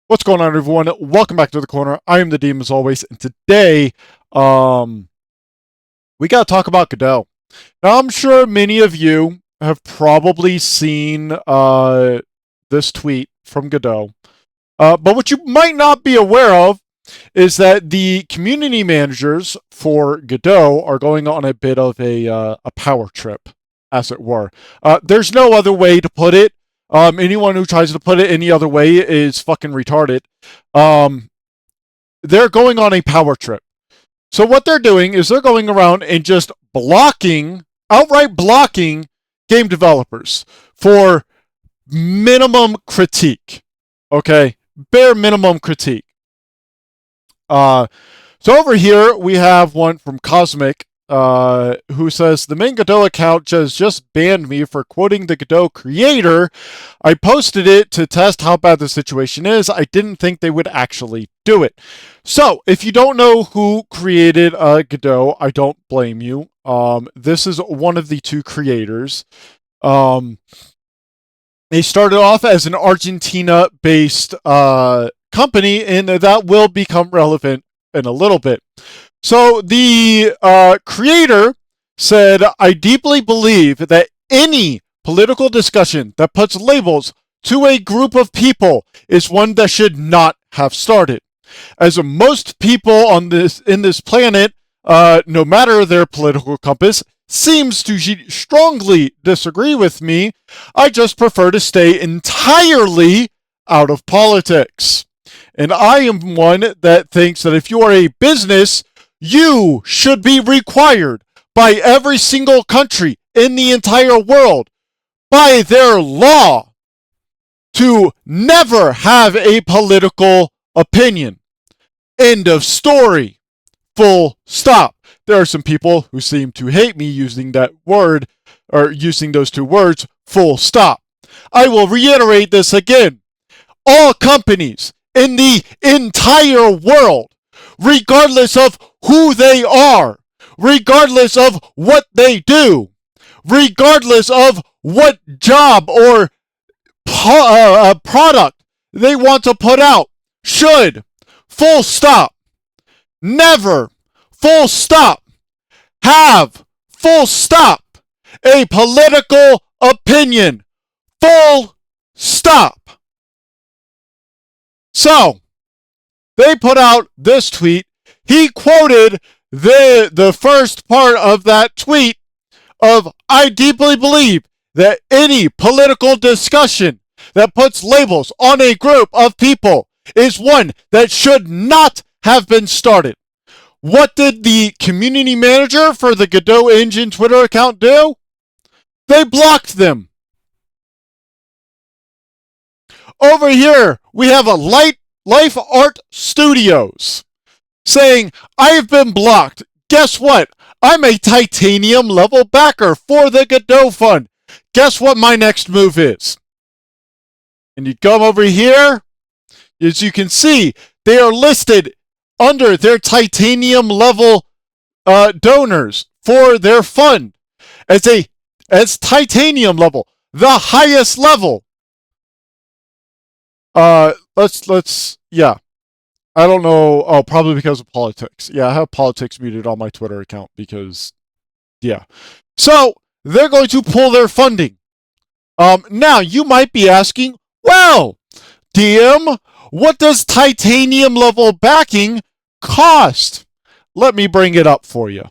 What's going on, everyone? Welcome back to the corner. I am the Demon as always, and today, we gotta talk about Godot. Now, I'm sure many of you have probably seen this tweet from Godot, but what you might not be aware of is that the community managers for Godot are going on a bit of a power trip, as it were. There's no other way to put it. Anyone who tries to put it any other way is fucking retarded. Um, they're going on a power trip. So what they're doing is they're going around and just outright blocking game developers for minimum critique. Okay? Bare minimum critique. So over here we have one from Cosmic, who says, the main Godot account just banned me for quoting the Godot creator. I posted it to test how bad the situation is. I didn't think they would actually do it. So, if you don't know who created Godot, I don't blame you. This is one of the two creators. They started off as an Argentina-based company, and that will become relevant in a little bit. So the creator said, I deeply believe that any political discussion that puts labels to a group of people is one that should not have started. As most people in this planet, no matter their political compass, seems to strongly disagree with me, I just prefer to stay entirely out of politics. And I am one that thinks that if you are a business, you should be required by every single country in the entire world, by their law, to never have a political opinion. End of story. Full stop. There are some people who seem to hate me using that word, or using those two words, full stop. I will reiterate this again. All companies in the entire world, regardless of who they are, regardless of what they do, regardless of what job or product they want to put out, should, full stop, never, full stop, have, full stop, a political opinion, full stop. So, they put out this tweet. He quoted the first part of that tweet of, I deeply believe that any political discussion that puts labels on a group of people is one that should not have been started. What did the community manager for the Godot Engine Twitter account do? They blocked them. Over here, we have a Life Art Studios saying, I've been blocked. Guess what? I'm a titanium level backer for the Godot Fund. Guess what my next move is? And you come over here, as you can see, they are listed under their titanium level donors for their fund as titanium level, the highest level. Yeah. I don't know. Oh, probably because of politics. Yeah, I have politics muted on my Twitter account because, yeah. So, they're going to pull their funding. Now, you might be asking, well, DM, what does titanium level backing cost? Let me bring it up for you.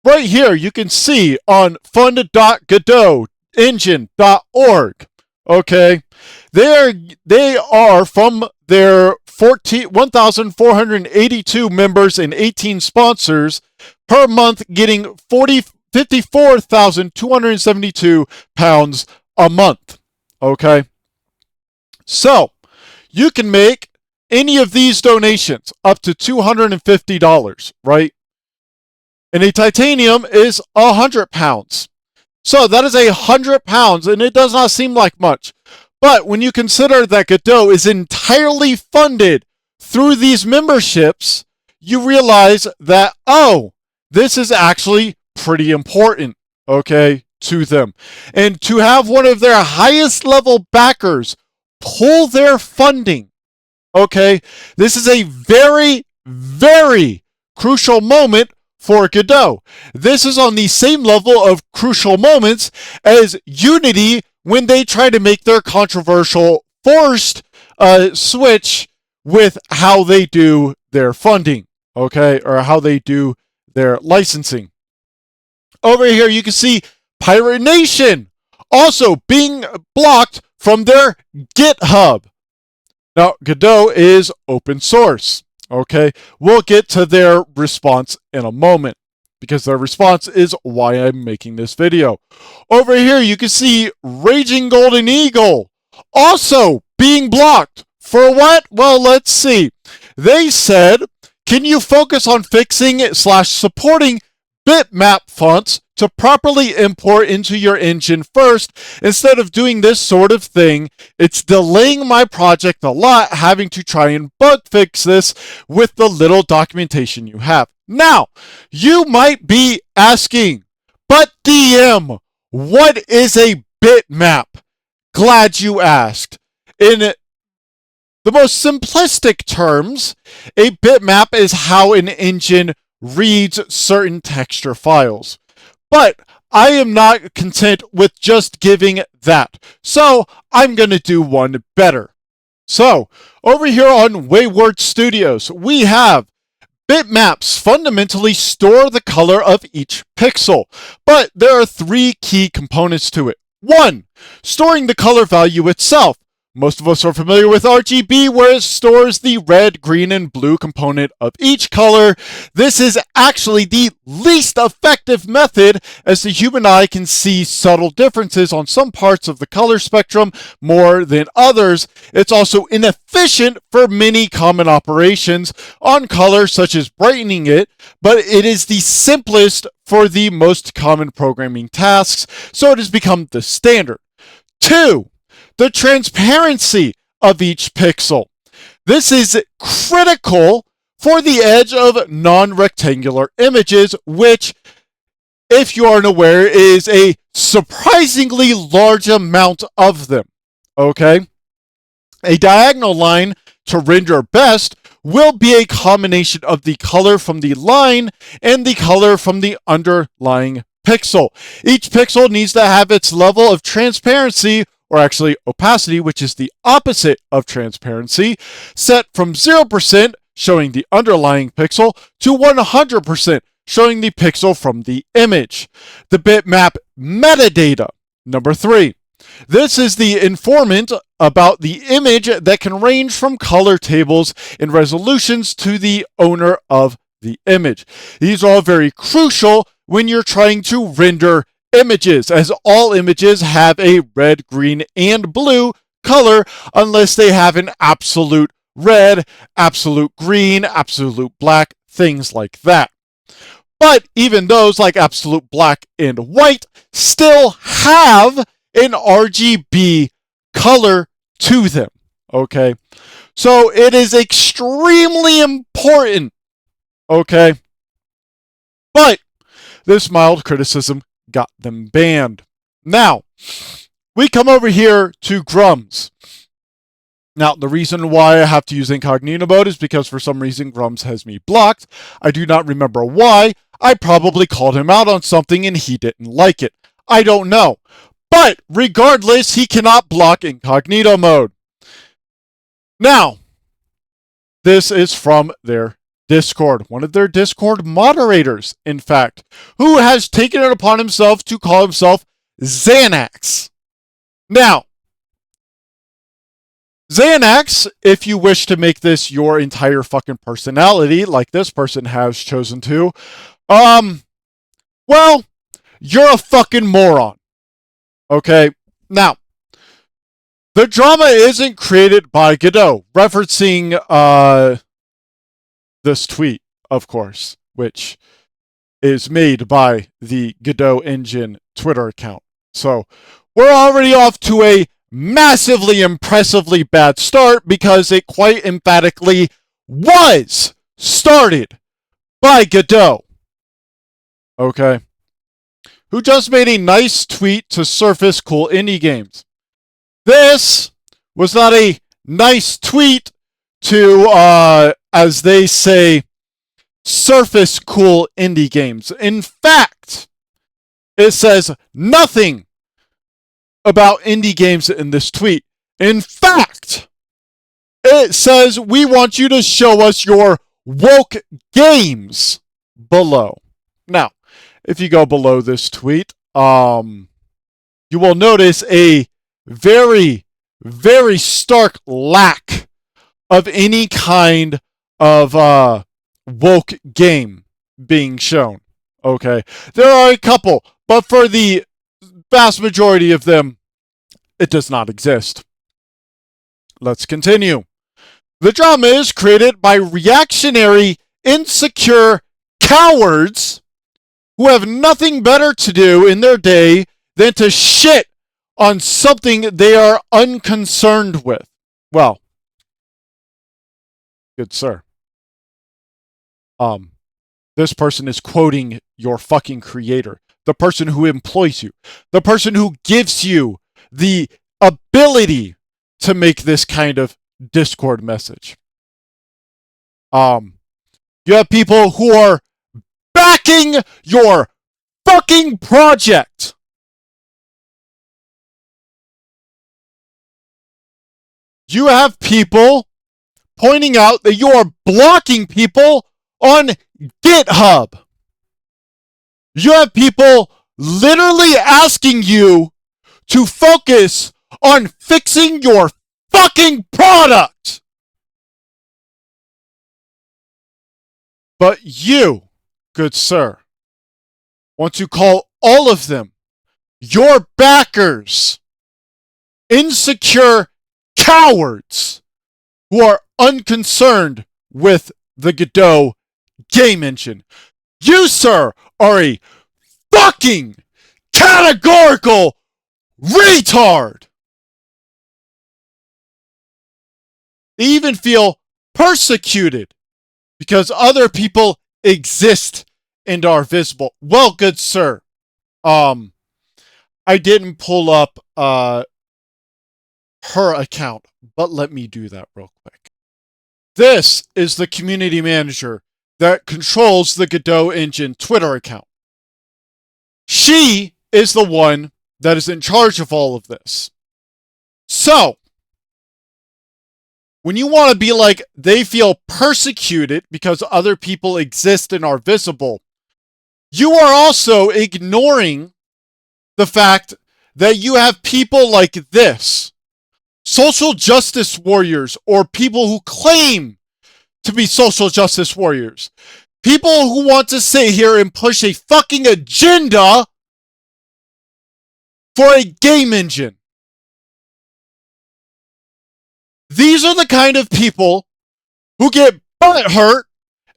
Right here, you can see on fund.godotengine.org. Okay, they are from their 1,482 members and 18 sponsors per month, getting £54,272 a month. Okay, so you can make any of these donations up to $250, right? And a titanium is £100. So that is £100, and it does not seem like much. But when you consider that Godot is entirely funded through these memberships, you realize that, oh, this is actually pretty important, okay, to them. And to have one of their highest level backers pull their funding Okay, this is a very, very crucial moment for Godot. This is on the same level of crucial moments as Unity when they try to make their controversial forced switch with how they do their funding, okay, or how they do their licensing. Over here, you can see Pirate Nation also being blocked from their GitHub. Now, Godot is open source, okay? We'll get to their response in a moment because their response is why I'm making this video. Over here, you can see Raging Golden Eagle also being blocked. For what? Well, let's see. They said, can you focus on fixing / supporting bitmap fonts to properly import into your engine first instead of doing this sort of thing? It's delaying my project a lot, having to try and bug fix this with the little documentation you have. Now, you might be asking, but DM, what is a bitmap? Glad you asked. In the most simplistic terms, a bitmap is how an engine reads certain texture files. But I am not content with just giving that, so I'm going to do one better. So, over here on Wayward Studios, we have bitmaps fundamentally store the color of each pixel, but there are 3 key components to it. 1, storing the color value itself. Most of us are familiar with RGB, where it stores the red, green, and blue component of each color. This is actually the least effective method, as the human eye can see subtle differences on some parts of the color spectrum more than others. It's also inefficient for many common operations on color, such as brightening it, but it is the simplest for the most common programming tasks, so it has become the standard. 2, the transparency of each pixel. This is critical for the edge of non-rectangular images, which, if you aren't aware, is a surprisingly large amount of them. Okay? A diagonal line to render best will be a combination of the color from the line and the color from the underlying pixel. Each pixel needs to have its level of transparency, or actually opacity, which is the opposite of transparency, set from 0%, showing the underlying pixel, to 100%, showing the pixel from the image. The bitmap metadata. Number 3. This is the informant about the image that can range from color tables and resolutions to the owner of the image. These are all very crucial when you're trying to render images, as all images have a red, green, and blue color unless they have an absolute red, absolute green, absolute black, things like that. But even those, like absolute black and white, still have an RGB color to them. Okay? So it is extremely important. Okay? But this mild criticism got them banned. Now, we come over here to Grums. Now, the reason why I have to use incognito mode is because for some reason Grums has me blocked. I do not remember why. I probably called him out on something and he didn't like it. I don't know. But regardless, he cannot block incognito mode. Now, this is from their Discord, one of their Discord moderators, in fact, who has taken it upon himself to call himself Xanax. Now, Xanax, if you wish to make this your entire fucking personality, like this person has chosen to, well, you're a fucking moron. Okay? Now, the drama isn't created by Godot, referencing, this tweet, of course, which is made by the Godot Engine Twitter account. So we're already off to a massively, impressively bad start because it quite emphatically was started by Godot. Okay? Who just made a nice tweet to surface cool indie games. This was not a nice tweet to, as they say, surface cool indie games. In fact, it says nothing about indie games in this tweet. In fact, it says we want you to show us your woke games below. Now, if you go below this tweet, you will notice a very, very stark lack of any kind of woke game being shown. Okay, there are a couple, but for the vast majority of them, it does not exist. Let's continue. The drama is created by reactionary, insecure cowards who have nothing better to do in their day than to shit on something they are unconcerned with. Well, good sir. This person is quoting your fucking creator, the person who employs you, the person who gives you the ability to make this kind of Discord message. You have people who are backing your fucking project. You have people pointing out that you are blocking people on GitHub. You have people literally asking you to focus on fixing your fucking product. But you, good sir, want to call all of them your backers insecure cowards who are unconcerned with the Godot game engine. You, sir, are a fucking categorical retard. They even feel persecuted because other people exist and are visible. Well, good sir, I didn't pull up her account, but let me do that real quick. This is the community manager that controls the Godot engine Twitter account. She is the one that is in charge of all of this. So, when you want to be like, they feel persecuted because other people exist and are visible, you are also ignoring the fact that you have people like this, social justice warriors, or people who claim to be social justice warriors, people who want to sit here and push a fucking agenda for a game engine. These are the kind of people who get butthurt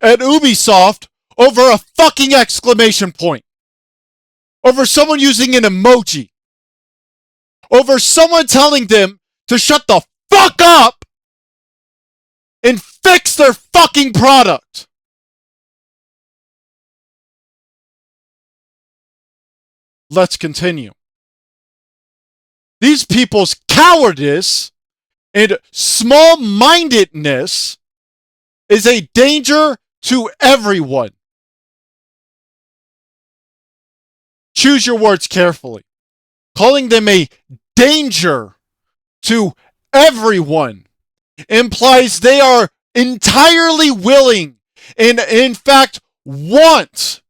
at Ubisoft over a fucking exclamation point, over someone using an emoji, over someone telling them to shut the fuck up and fix their fucking product. Let's continue. These people's cowardice and small-mindedness is a danger to everyone. Choose your words carefully. Calling them a danger to everyone implies they are entirely willing and, in fact, want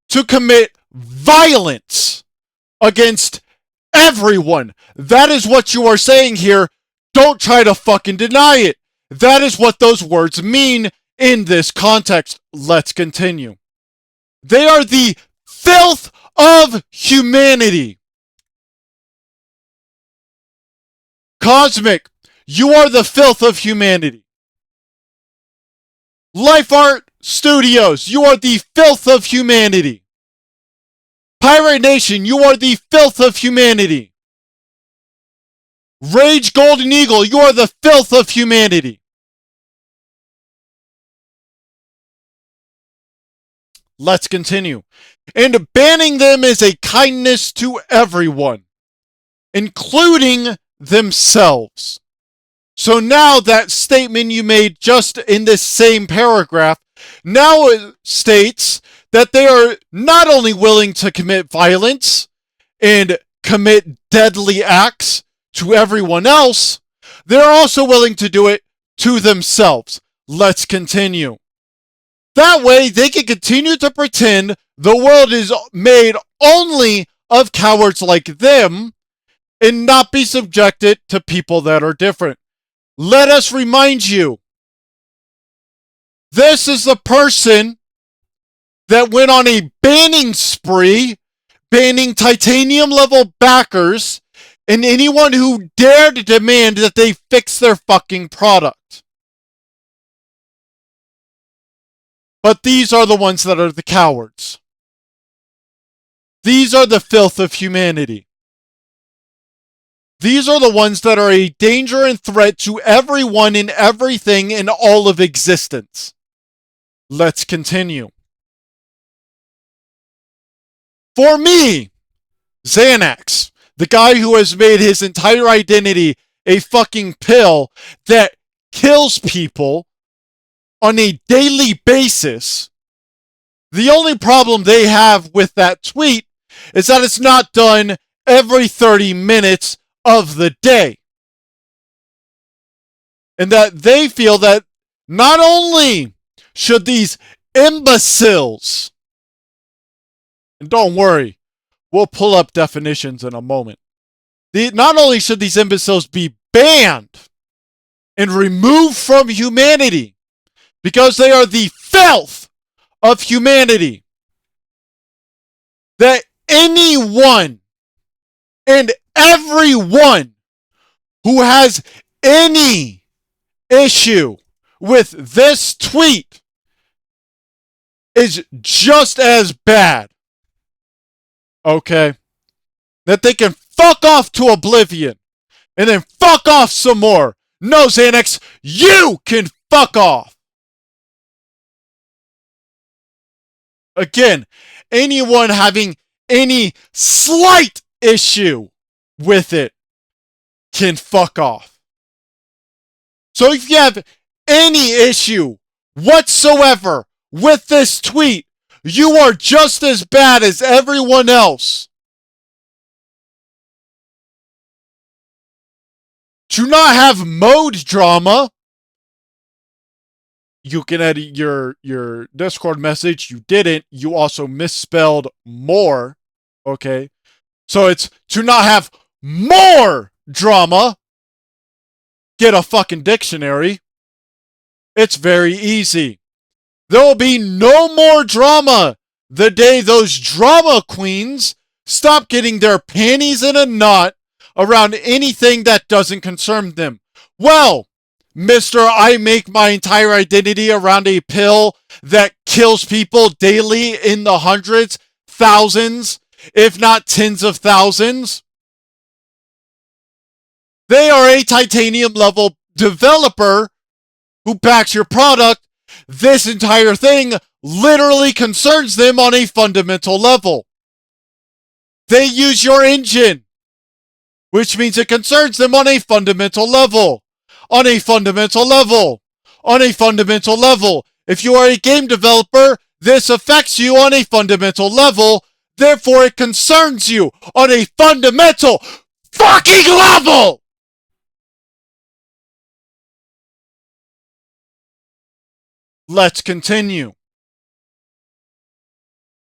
to commit violence against everyone. That is what you are saying here. Don't try to fucking deny it. That is what those words mean in this context. Let's continue. They are the filth of humanity. Cosmic, you are the filth of humanity. Life Art Studios, you are the filth of humanity. Pirate Nation, you are the filth of humanity. Rage Golden Eagle, you are the filth of humanity. Let's continue. And banning them is a kindness to everyone, including themselves. So now that statement you made just in this same paragraph now it states that they are not only willing to commit violence and commit deadly acts to everyone else, they're also willing to do it to themselves. Let's continue. That way, they can continue to pretend the world is made only of cowards like them and not be subjected to people that are different. Let us remind you, this is the person that went on a banning spree, banning titanium level backers and anyone who dared to demand that they fix their fucking product. But these are the ones that are the cowards. These are the filth of humanity. These are the ones that are a danger and threat to everyone and everything in all of existence. Let's continue. For me, Xanax, the guy who has made his entire identity a fucking pill that kills people on a daily basis, the only problem they have with that tweet is that it's not done every 30 minutes of the day. And that they feel that not only should these imbeciles, and don't worry, we'll pull up definitions in a moment. Not only should these imbeciles be banned and removed from humanity because they are the filth of humanity, that anyone and everyone who has any issue with this tweet is just as bad. Okay? That they can fuck off to oblivion and then fuck off some more. No, Xanax, you can fuck off. Again, anyone having any slight issue with it can fuck off. So if you have any issue whatsoever with this tweet, you are just as bad as everyone else. To not have mode drama, you can edit your Discord message. You didn't. You also misspelled more. Okay? So it's to not have more drama. Get a fucking dictionary. It's very easy. There will be no more drama the day those drama queens stop getting their panties in a knot around anything that doesn't concern them. Well, Mr. I make my entire identity around a pill that kills people daily in the hundreds, thousands, if not tens of thousands. They are a titanium level developer who backs your product. This entire thing literally concerns them on a fundamental level. They use your engine, which means it concerns them on a fundamental level. On a fundamental level. On a fundamental level. If you are a game developer, this affects you on a fundamental level. Therefore, it concerns you on a fundamental fucking level! Let's continue.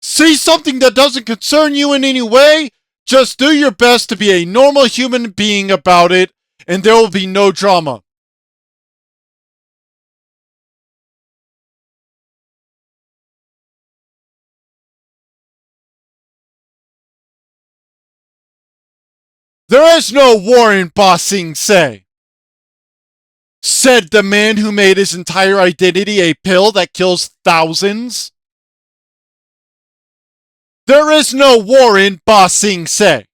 See something that doesn't concern you in any way? Just do your best to be a normal human being about it, and there will be no drama. There is no war in Ba Sing Se, said the man who made his entire identity a pill that kills thousands. There is no war in Ba Sing Se.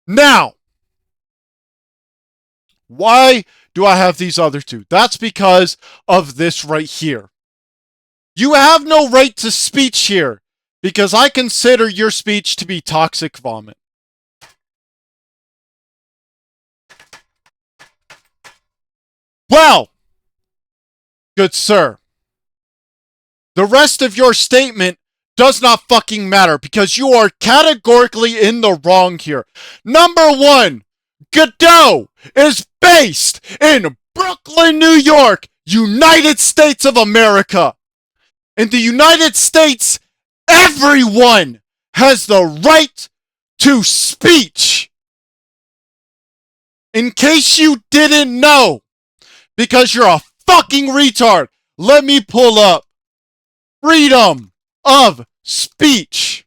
Now, why do I have these other two? That's because of this right here. You have no right to speech here because I consider your speech to be toxic vomit. Well, good sir, the rest of your statement does not fucking matter because you are categorically in the wrong here. Number one, Godot is based in Brooklyn, New York, United States of America. In the United States, everyone has the right to speech. In case you didn't know, because you're a fucking retard, let me pull up freedom of speech.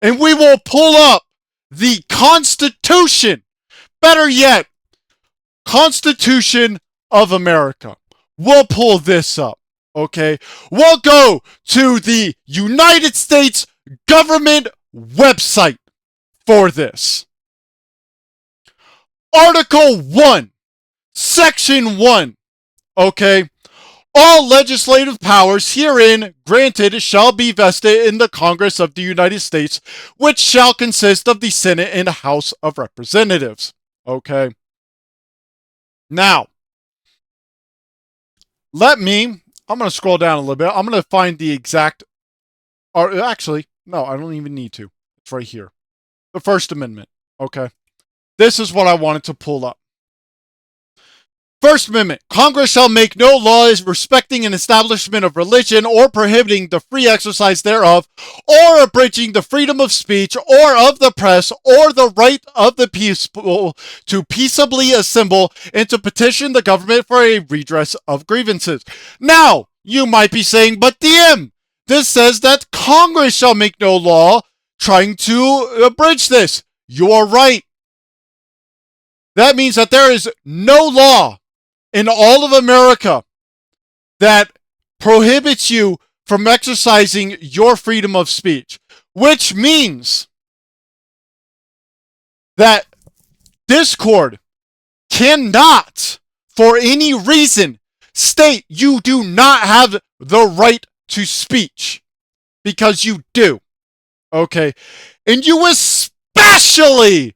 And we will pull up the Constitution. Better yet, Constitution of America. We'll pull this up, okay? We'll go to the United States government website for this. Article 1, Section 1, okay? All legislative powers herein granted shall be vested in the Congress of the United States, which shall consist of the Senate and House of Representatives. Okay? Now, I'm going to scroll down a little bit. I'm going to find the exact, or actually, no, I don't even need to. It's right here. The First Amendment. Okay? This is what I wanted to pull up. First Amendment. Congress shall make no laws respecting an establishment of religion or prohibiting the free exercise thereof, or abridging the freedom of speech or of the press or the right of the people to peaceably assemble and to petition the government for a redress of grievances. Now, you might be saying, but DM, this says that Congress shall make no law trying to abridge this. You are right. That means that there is no law in all of America that prohibits you from exercising your freedom of speech, which means that Discord cannot, for any reason, state you do not have the right to speech, because you do. Okay? And you especially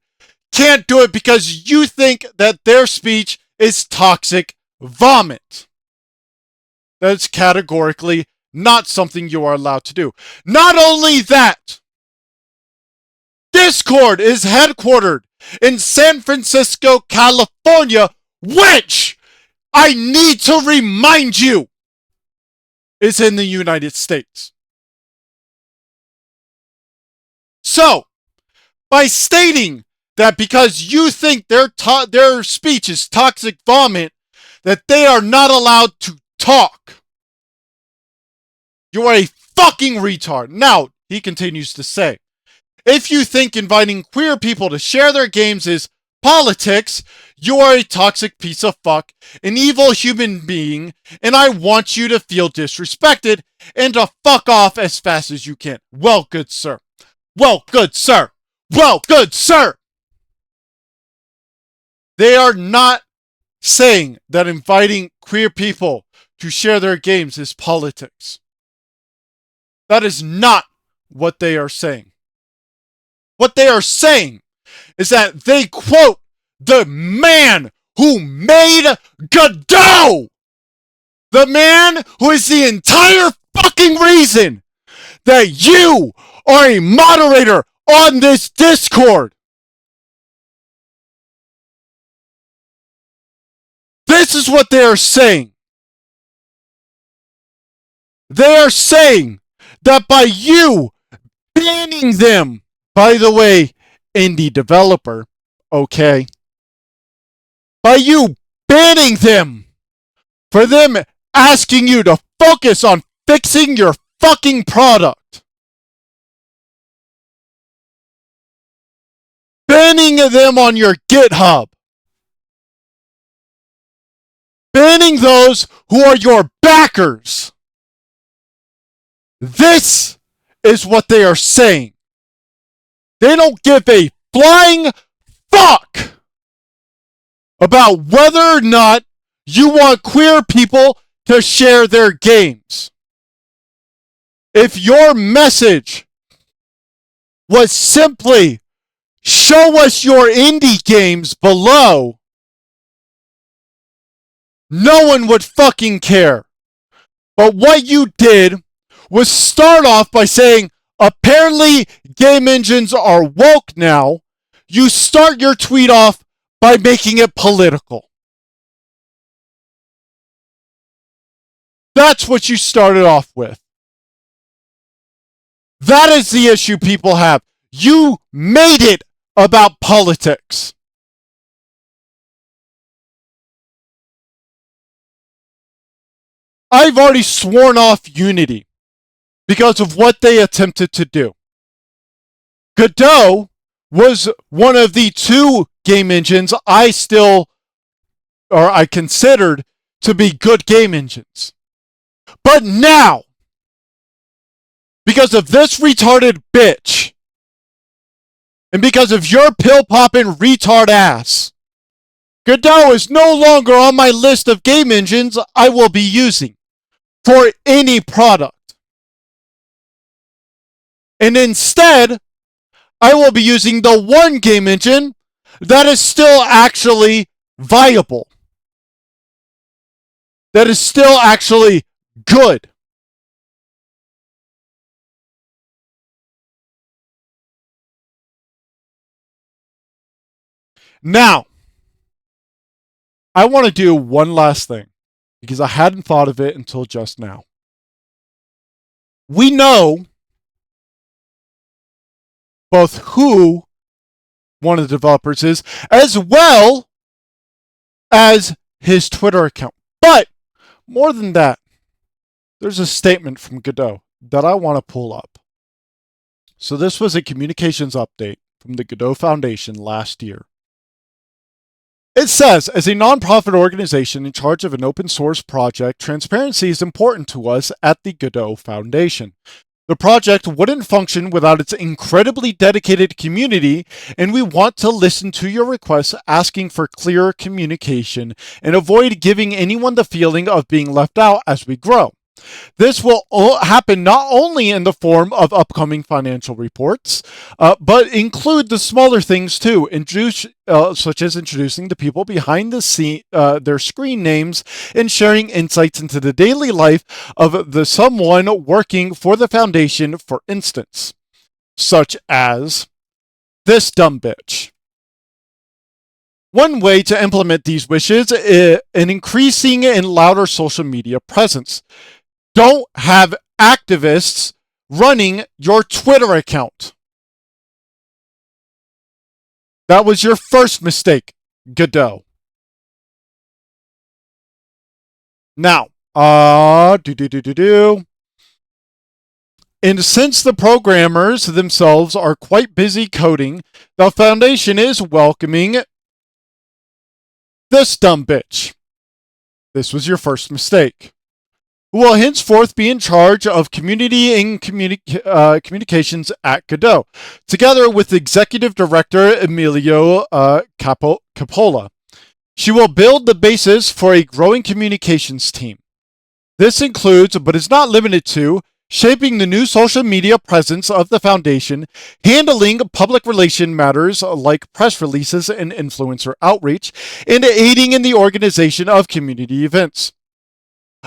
can't do it because you think that their speech is toxic vomit. That's categorically not something you are allowed to do. Not only that, Discord is headquartered in San Francisco, California, which I need to remind you is in the United States. So, by stating that because you think their speech is toxic vomit, that they are not allowed to talk. You are a fucking retard. Now, he continues to say, if you think inviting queer people to share their games is politics, you are a toxic piece of fuck, an evil human being, and I want you to feel disrespected and to fuck off as fast as you can. Well, good sir. Well, good sir. Well, good sir. They are not saying that inviting queer people to share their games is politics. That is not what they are saying. What they are saying is that they quote the man who made Godot! The man who is the entire fucking reason that you are a moderator on this Discord. This is what they are saying. They are saying that by you banning them, by the way, indie developer, okay? By you banning them, for them asking you to focus on fixing your fucking product. Banning them on your GitHub. Banning those who are your backers. This is what they are saying. They don't give a flying fuck about whether or not you want queer people to share their games. If your message was simply show us your indie games below, No one would fucking care. But what you did was start off by saying, apparently game engines are woke now. You start your tweet off by making it political. That's what you started off with. That is the issue people have. You made it about politics. I've already sworn off Unity because of what they attempted to do. Godot was one of the two game engines I considered to be good game engines. But now, because of this retarded bitch, and because of your pill-popping retard ass, Godot is no longer on my list of game engines I will be using for any product. And instead, I will be using the one game engine that is still actually viable. That is still actually good. Now, I want to do one last thing because I hadn't thought of it until just now. We know both who one of the developers is, as well as his Twitter account. But more than that, there's a statement from Godot that I want to pull up. So this was a communications update from the Godot Foundation last year. It says, as a nonprofit organization in charge of an open source project, transparency is important to us at the Godot Foundation. The project wouldn't function without its incredibly dedicated community, and we want to listen to your requests asking for clearer communication and avoid giving anyone the feeling of being left out as we grow. This will happen not only in the form of upcoming financial reports, but include the smaller things too, such as introducing the people behind their screen names and sharing insights into the daily life of someone working for the foundation, for instance, such as this dumb bitch. One way to implement these wishes is an increasing and louder social media presence. Don't have activists running your Twitter account. That was your first mistake, Godot. Now, and since the programmers themselves are quite busy coding, the Foundation is welcoming this dumb bitch. This was your first mistake. Who will henceforth be in charge of community and communications at Godot, together with Executive Director Emilio Capola. She will build the basis for a growing communications team. This includes, but is not limited to, shaping the new social media presence of the Foundation, handling public relation matters like press releases and influencer outreach, and aiding in the organization of community events.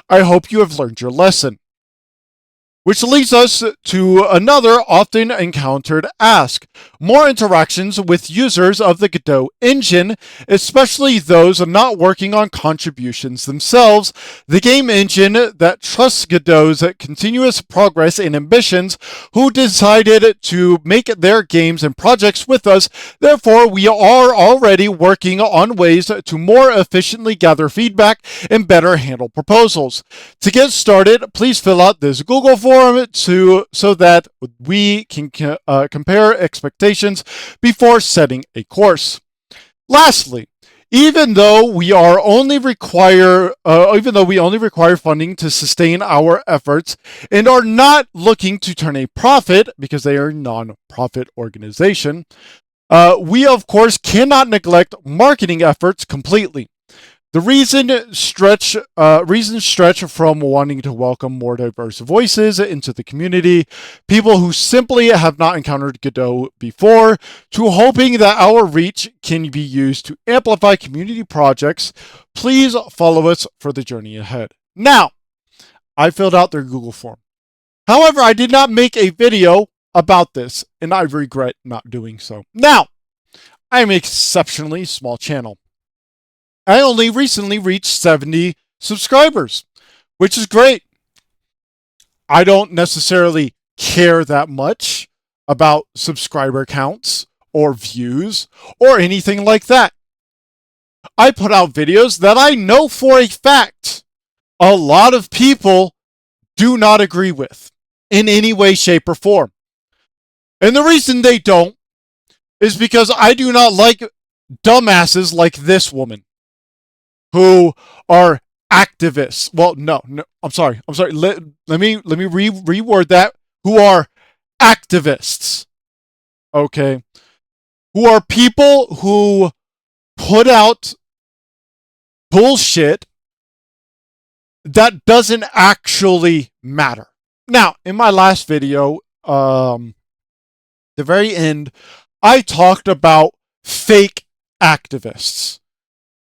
I hope you have learned your lesson. Which leads us to another often encountered ask. More interactions with users of the Godot engine, especially those not working on contributions themselves. The game engine that trusts Godot's continuous progress and ambitions, who decided to make their games and projects with us. Therefore, we are already working on ways to more efficiently gather feedback and better handle proposals. To get started, please fill out this Google form so that we can compare expectations before setting a course. Lastly, even though we only require funding to sustain our efforts and are not looking to turn a profit because they are a non-profit organization, we of course cannot neglect marketing efforts completely. The reasons stretch from wanting to welcome more diverse voices into the community, people who simply have not encountered Godot before, to hoping that our reach can be used to amplify community projects. Please follow us for the journey ahead. Now, I filled out their Google form. However, I did not make a video about this, and I regret not doing so. Now, I am an exceptionally small channel. I only recently reached 70 subscribers, which is great. I don't necessarily care that much about subscriber counts or views or anything like that. I put out videos that I know for a fact a lot of people do not agree with in any way, shape, or form. And the reason they don't is because I do not like dumbasses like this woman who are activists. Well, no, I'm sorry. Let me reword that. Who are activists? Okay, who are people who put out bullshit that doesn't actually matter. Now, in my last video, the very end, I talked about fake activists.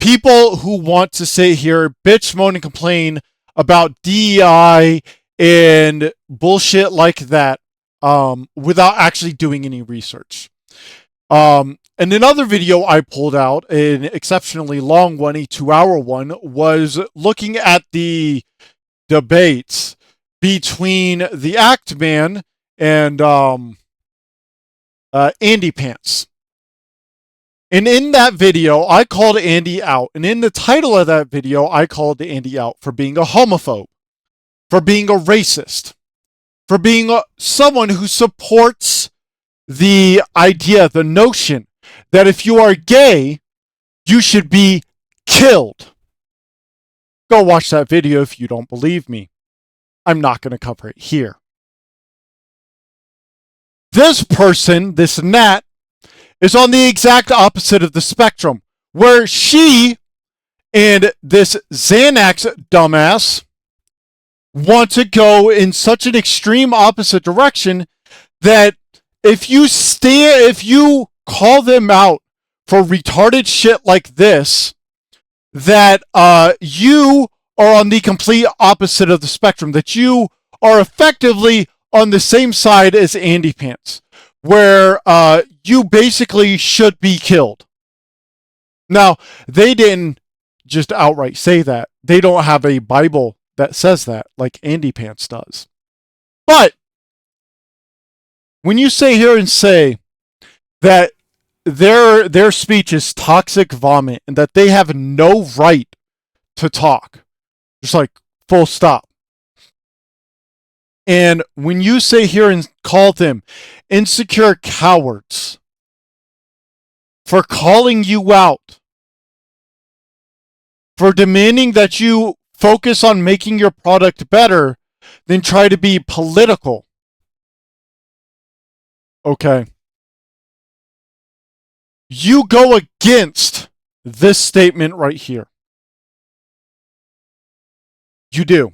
People who want to sit here, bitch, moan, and complain about DEI and bullshit like that without actually doing any research. And another video I pulled out, an exceptionally long one, a 2-hour one, was looking at the debates between the Act Man and Andy Pants. And in that video, I called Andy out. And in the title of that video, I called Andy out for being a homophobe, for being a racist, for being someone who supports the idea, the notion that if you are gay, you should be killed. Go watch that video if you don't believe me. I'm not going to cover it here. This person, this Nat, is on the exact opposite of the spectrum, where she and this Xanax dumbass want to go in such an extreme opposite direction that if you call them out for retarded shit like this, that you are on the complete opposite of the spectrum, that you are effectively on the same side as Andy Pants, where you basically should be killed. Now, they didn't just outright say that. They don't have a Bible that says that, like Andy Pants does. But when you sit here and say that their speech is toxic vomit and that they have no right to talk, just like full stop. And when you sit here and call them insecure cowards for calling you out, for demanding that you focus on making your product better than try to be political. Okay. You go against this statement right here. You do.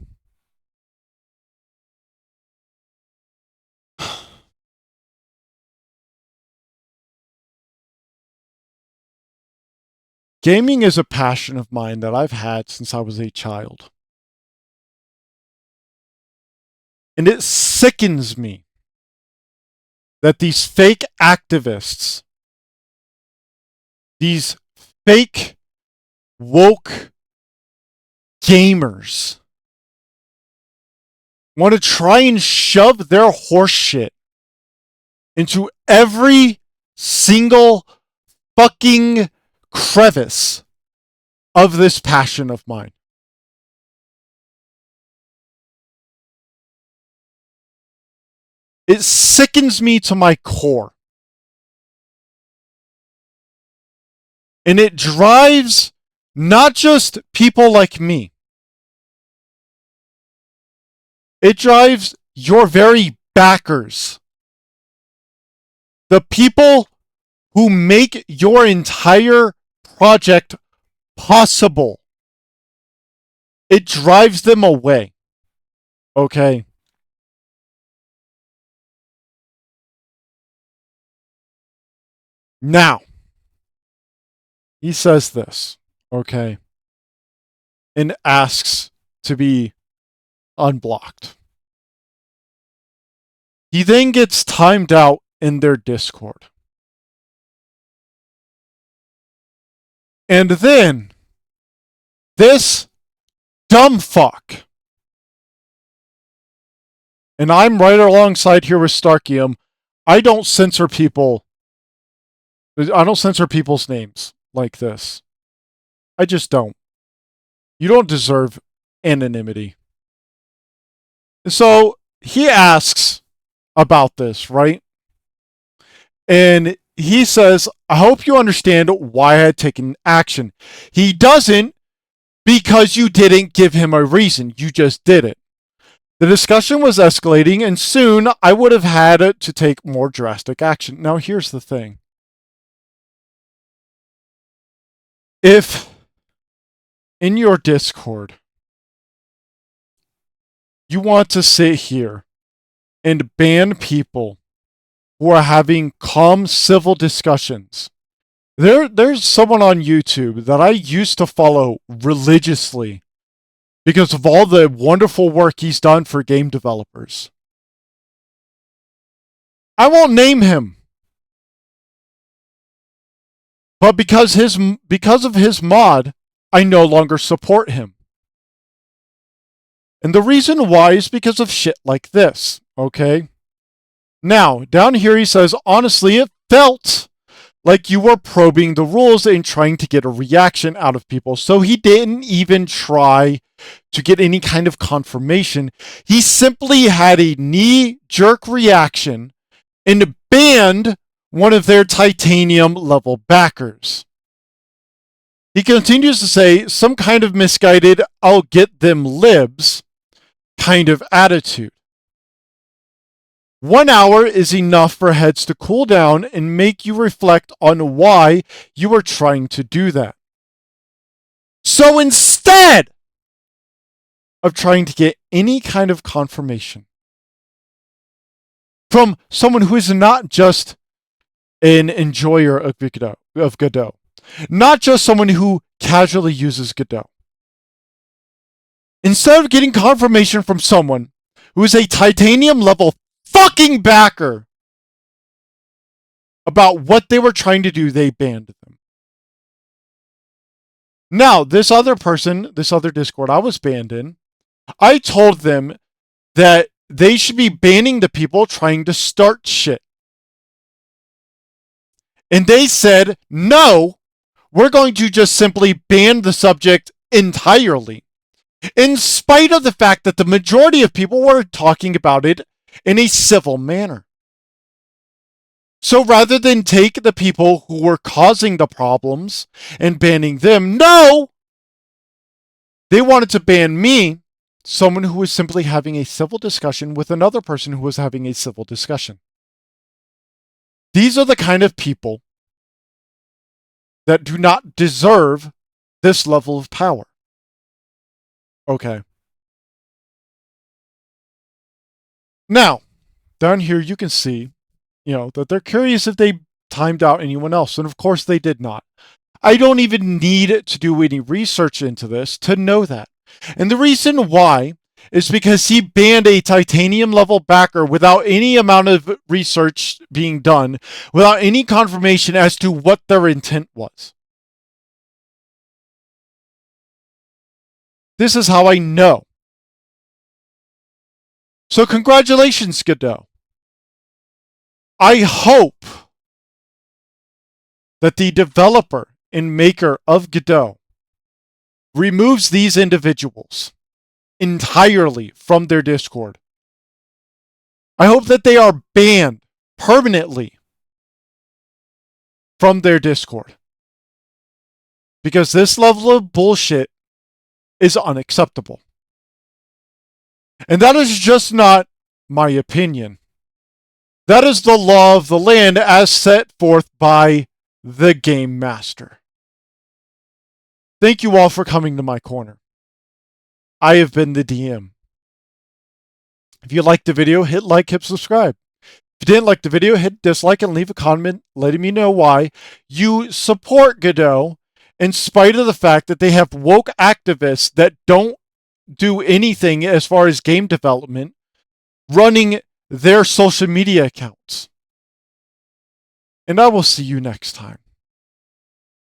Gaming is a passion of mine that I've had since I was a child. And it sickens me that these fake activists, these fake woke gamers, want to try and shove their horse shit into every single fucking crevice of this passion of mine. It sickens me to my core. And it drives not just people like me. It drives your very backers. The people who make your entire project possible. It drives them away. Okay? Now, he says this, okay, and asks to be unblocked. He then gets timed out in their Discord. And then, this dumb fuck, and I'm right alongside here with Starkium, I don't censor people. I don't censor people's names like this. I just don't. You don't deserve anonymity. So he asks about this, right? And he says, I hope you understand why I had taken action. He doesn't, because you didn't give him a reason. You just did it. The discussion was escalating, and soon I would have had to take more drastic action. Now, here's the thing. If in your Discord you want to sit here and ban people who are having calm civil discussions, there's someone on YouTube that I used to follow religiously because of all the wonderful work he's done for game developers. I won't name him. But because of his mod, I no longer support him. And the reason why is because of shit like this, okay? Now, down here he says, honestly, it felt like you were probing the rules and trying to get a reaction out of people. So he didn't even try to get any kind of confirmation. He simply had a knee-jerk reaction and banned one of their titanium level backers. He continues to say some kind of misguided, I'll get them libs kind of attitude. 1 hour is enough for heads to cool down and make you reflect on why you are trying to do that. So instead of trying to get any kind of confirmation from someone who is not just an enjoyer of Godot, not just someone who casually uses Godot, instead of getting confirmation from someone who is a titanium level fucking backer about what they were trying to do, they banned them. Now, this other person, this other Discord I was banned in, I told them that they should be banning the people trying to start shit. And they said, no, we're going to just simply ban the subject entirely. In spite of the fact that the majority of people were talking about it in a civil manner. So rather than take the people who were causing the problems and banning them, no! They wanted to ban me, someone who was simply having a civil discussion with another person who was having a civil discussion. These are the kind of people that do not deserve this level of power. Okay. Now, down here you can see, that they're curious if they timed out anyone else. And of course they did not. I don't even need to do any research into this to know that. And the reason why is because he banned a titanium level backer without any amount of research being done, without any confirmation as to what their intent was. This is how I know. So congratulations, Godot. I hope that the developer and maker of Godot removes these individuals entirely from their Discord. I hope that they are banned permanently from their Discord. Because this level of bullshit is unacceptable. And that is just not my opinion. That is the law of the land as set forth by the Game Master. Thank you all for coming to my corner. I have been the DM. If you liked the video, hit like, hit subscribe. If you didn't like the video, hit dislike and leave a comment letting me know why. You support Godot in spite of the fact that they have woke activists that don't do anything as far as game development running their social media accounts. And I will see you next time.